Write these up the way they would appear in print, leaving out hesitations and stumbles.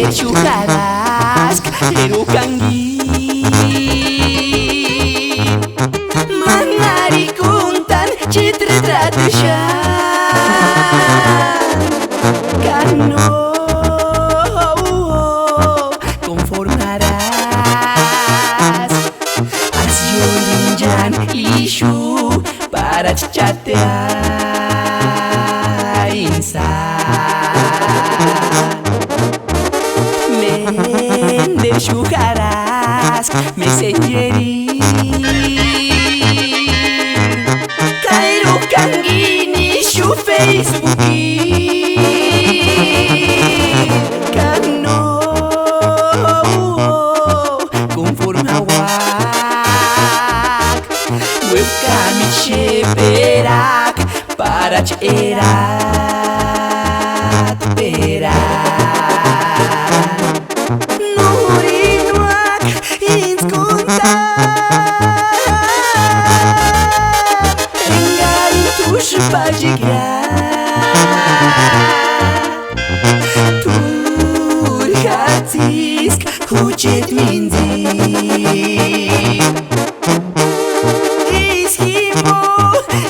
Derchukaras erukangi Manari kuntan chitretratusha Kano conformarás Asyolinjan ishu para chatear Derchukaras messengeri Kairu kangini shu Facebooki Kano conformawak Webcam cheperak para cherat perak Turhatisk huchet minzi Ishimo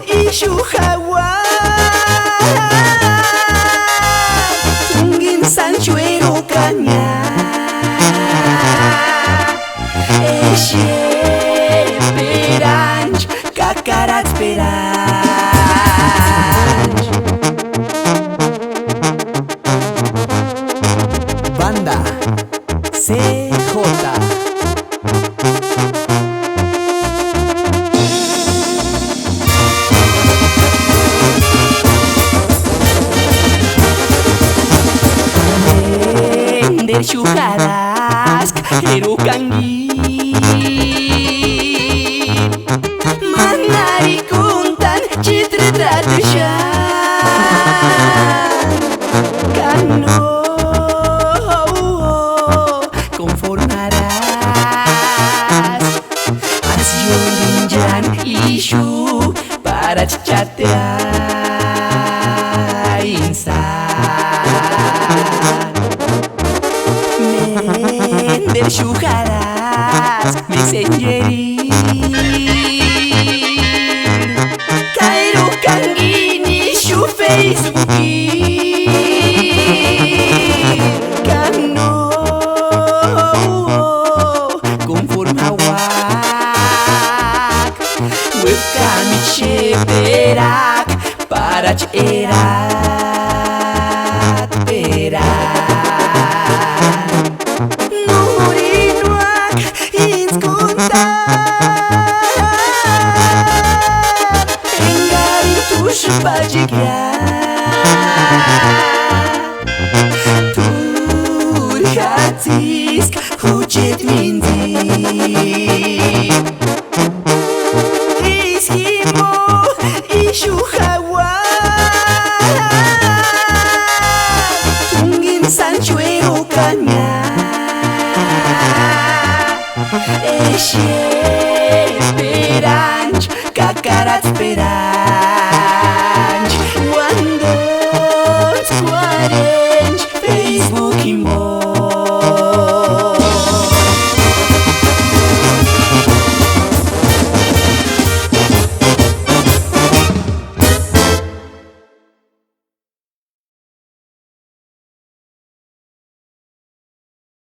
ishu hawa Tungin sanchuero kanya Eshe peranch kakarat peranch Banda CJ Derchukaras erukangi Manari kuntan chitretratusha Kano conformarás Asyolinjan ishu para chatear Derchukaras messengeri Kairu kangini shu Facebooki Kano conformawak Webcam cheperak para cherat perak Engari tush bajigyar